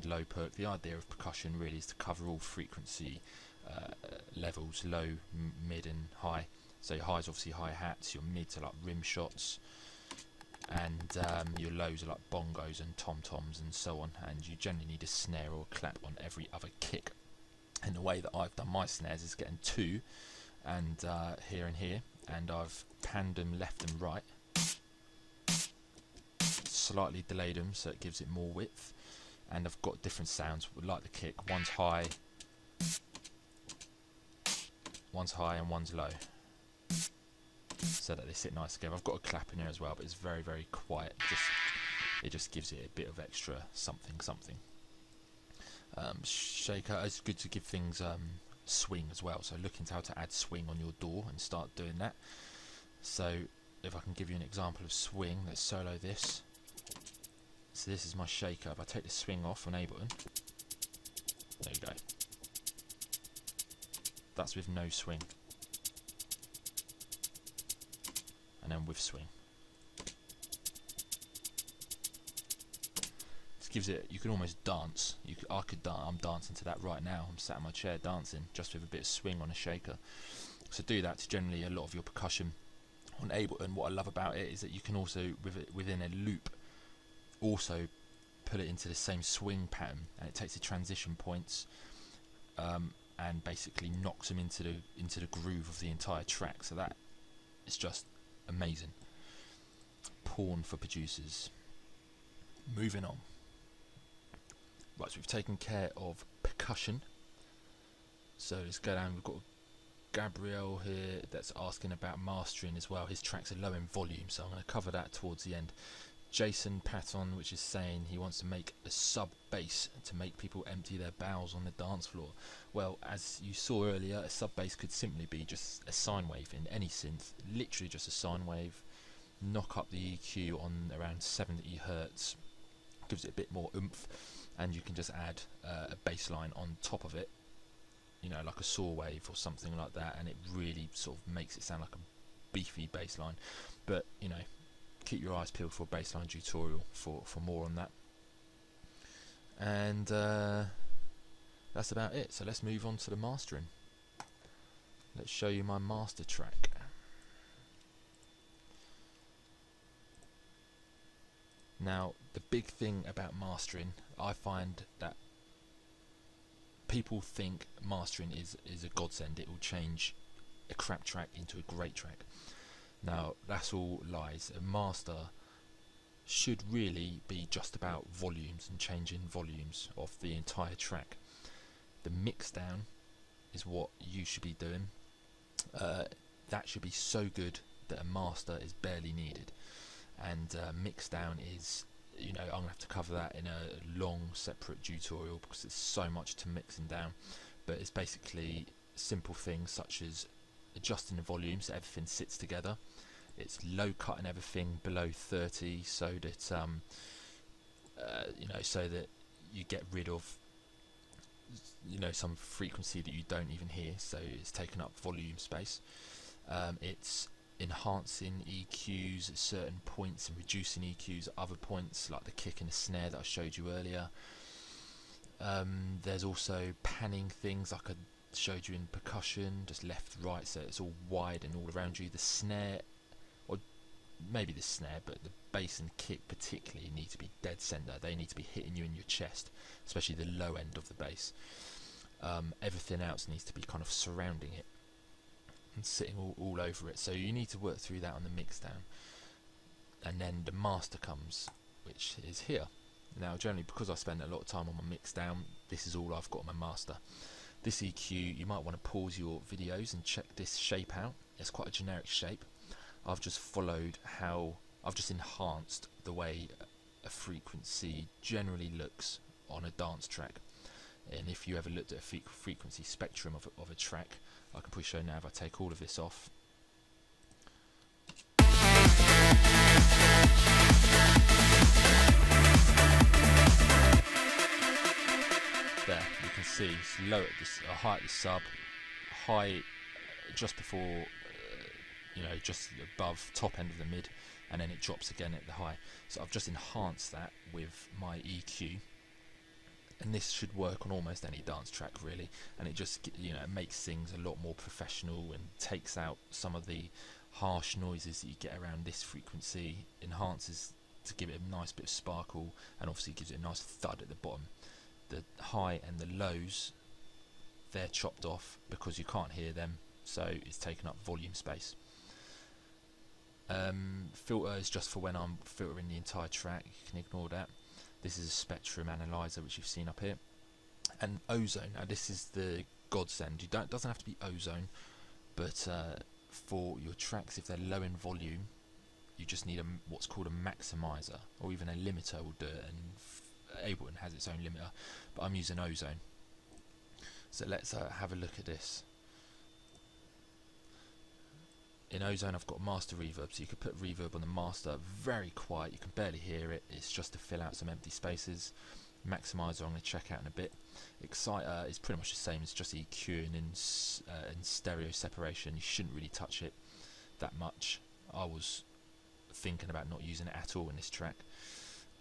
and low perk. The idea of percussion really is to cover all frequency levels, low, mid and high. So your highs obviously hi-hats, your mids are like rim shots, and your lows are like bongos and tom-toms and so on, and you generally need a snare or a clap on every other kick. And the way that I've done my snares is getting two, and here and here, and I've panned them left and right, slightly delayed them so it gives it more width, and I've got different sounds like the kick. One's high and one's low, so that they sit nice together. I've got a clap in there as well, but it's very, very quiet. It just gives it a bit of extra something. Shaker, it's good to give things swing as well, so look into how to add swing on your DAW and start doing that. So if I can give you an example of swing, let's solo this. So this is my shaker. If I take the swing off on Ableton, there you go. That's with no swing. And then with swing. This gives it, you can almost dance. I'm dancing to that right now. I'm sat in my chair dancing just with a bit of swing on a shaker. So do that to generally a lot of your percussion on Ableton. What I love about it is that you can also, within a loop, also put it into the same swing pattern, and it takes the transition points and basically knocks them into the groove of the entire track. So that is just amazing. Porn for producers. Moving on. Right, so we've taken care of percussion. So let's go down. We've got Gabriel here that's asking about mastering as well. His tracks are low in volume, so I'm going to cover that towards the end. Jason Patton, which is saying he wants to make a sub bass to make people empty their bowels on the dance floor. Well, as you saw earlier, a sub bass could simply be just a sine wave in any synth, literally just a sine wave. Knock up the EQ on around 70 Hertz, gives it a bit more oomph, and you can just add a bass line on top of it, you know, like a saw wave or something like that, and it really sort of makes it sound like a beefy bass line. But you know, keep your eyes peeled for a bassline tutorial for more on that. And that's about it. So let's move on to the mastering. Let's show you my master track. Now, the big thing about mastering, I find that people think mastering is a godsend. It will change a crap track into a great track. Now, that's all lies. A master should really be just about volumes and changing volumes of the entire track. The mix down is what you should be doing. That should be so good that a master is barely needed. And mix down is, you know, I'm going to have to cover that in a long separate tutorial because there's so much to mixing down. But it's basically simple things such as adjusting the volume so everything sits together. It's low cutting everything below 30 so that you know, so that you get rid of, you know, some frequency that you don't even hear, so it's taking up volume space. It's enhancing EQs at certain points and reducing EQs at other points, like the kick and the snare that I showed you earlier. There's also panning things like I showed you in percussion, just left, right, so it's all wide and all around you. The snare, or maybe the snare, but the bass and kick particularly need to be dead center. They need to be hitting you in your chest, especially the low end of the bass. Everything else needs to be kind of surrounding it and sitting all over it, so you need to work through that on the mix down. And then the master comes, which is here. Now generally, because I spend a lot of time on my mix down, this is all I've got on my master. This EQ, you might want to pause your videos and check this shape out. It's quite a generic shape. I've just followed how, I've just enhanced the way a frequency generally looks on a dance track. And if you ever looked at a frequency spectrum of a track, I can probably show now if I take all of this off. There, you can see it's low at this, high at the sub, high just before, you know, just above top end of the mid, and then it drops again at the high. So I've just enhanced that with my EQ and this should work on almost any dance track really, and it just, you know, makes things a lot more professional and takes out some of the harsh noises that you get around this frequency, enhances to give it a nice bit of sparkle, and obviously gives it a nice thud at the bottom. The high and the lows, they're chopped off because you can't hear them, so it's taken up volume space. Filter is just for when I'm filtering the entire track, you can ignore that. This is a spectrum analyzer which you've seen up here. And Ozone, now this is the godsend. It doesn't have to be Ozone, but for your tracks, if they're low in volume, you just need what's called a maximizer, or even a limiter will do it, and Ableton has its own limiter, but I'm using Ozone. So let's have a look at this. In Ozone I've got master reverb, so you could put reverb on the master, very quiet, you can barely hear it, it's just to fill out some empty spaces. Maximizer I'm going to check out in a bit. Exciter is pretty much the same, it's just EQing and stereo separation. You shouldn't really touch it that much. I was thinking about not using it at all in this track.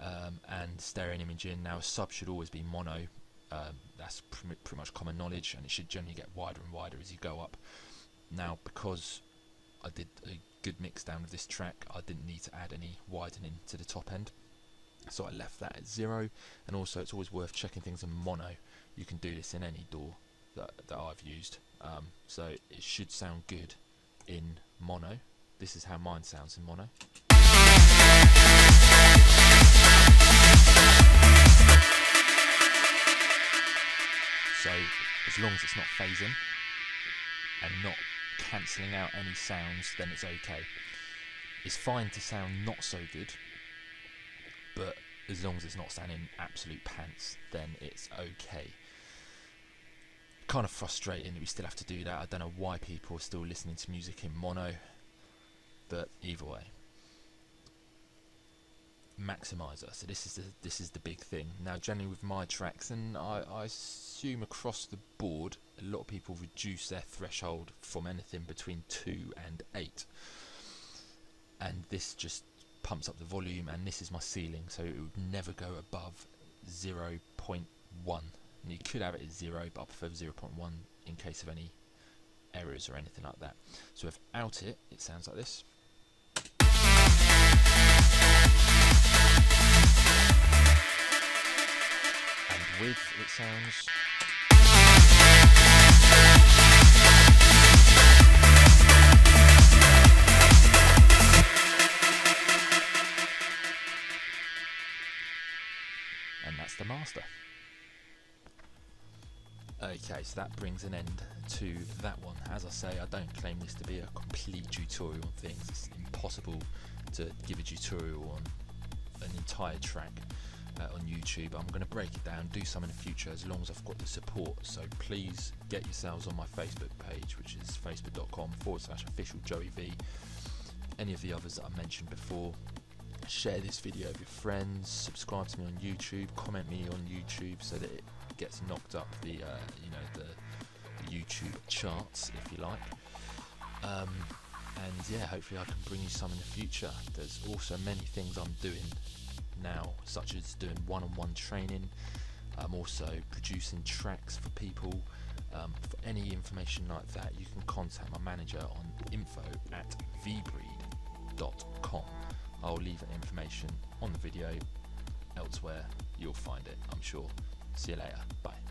And stereo and imaging, now a sub should always be mono, that's pretty much common knowledge, and it should generally get wider and wider as you go up. Now because I did a good mix down of this track, I didn't need to add any widening to the top end, so I left that at 0. And also it's always worth checking things in mono. You can do this in any DAW that I've used, so it should sound good in mono. This is how mine sounds in mono. So as long as it's not phasing and not cancelling out any sounds, then it's okay. It's fine to sound not so good, but as long as it's not sounding absolute pants, then it's okay. Kind of frustrating that we still have to do that. I don't know why people are still listening to music in mono, but either way. Maximizer, so this is the big thing. Now generally with my tracks, and I assume across the board, a lot of people reduce their threshold from anything between 2 and 8, and this just pumps up the volume, and this is my ceiling, so it would never go above 0.1. And you could have it at 0, but I prefer 0.1 in case of any errors or anything like that. So without it, it sounds like this. And with, it sounds... and that's the master. Okay, so that brings an end to that one. As I say, I don't claim this to be a complete tutorial on things. It's impossible to give a tutorial on an entire track on YouTube. I'm going to break it down, do some in the future as long as I've got the support. So please get yourselves on my Facebook page, which is facebook.com/officialjoeyv. Any of the others that I mentioned before. Share this video with your friends, subscribe to me on YouTube, comment me on YouTube so that it gets knocked up the the YouTube charts, if you like. And yeah, hopefully I can bring you some in the future. There's also many things I'm doing now, such as doing one-on-one training. I'm also producing tracks for people. For any information like that, you can contact my manager on info@vbreed.com. I'll leave that information on the video. Elsewhere, you'll find it, I'm sure. See you later. Bye.